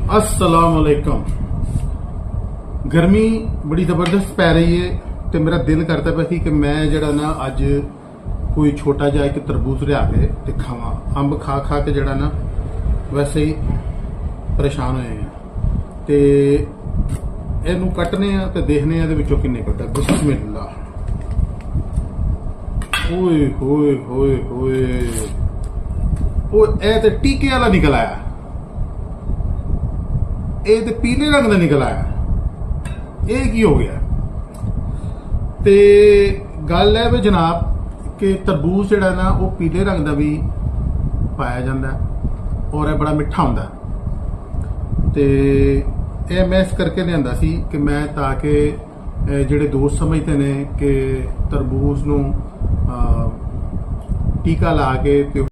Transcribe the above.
अस्सलाम वालेकुम। गर्मी बड़ी जबरदस्त पै रही है तो मेरा दिल करता पिया कि मैं जड़ा ना अज कोई छोटा जिहा एक तरबूज लिया के ते खावां। अंब खा खा के जड़ा ना वैसे ही परेशान होए हैं ते इहनूं कट्टने आ ते देखने आ इहदे विचों किन्ने कट्टा। बिस्मिल्लाह। ओए होए होए होए ओ ए ते टीके वाला निकल आया। ये तो पीले रंग का निकल आया। ये की हो गया? ते गल है भी जनाब कि तरबूज जिहड़ा ना वो पीले रंग का भी पाया जाता है और यह बड़ा मिठा होंदा है। ते यह मैं इस करके लिआंदा सी कि मैं ताकि जिहड़े दोस्त समझते हैं कि तरबूज नूं टीका ला के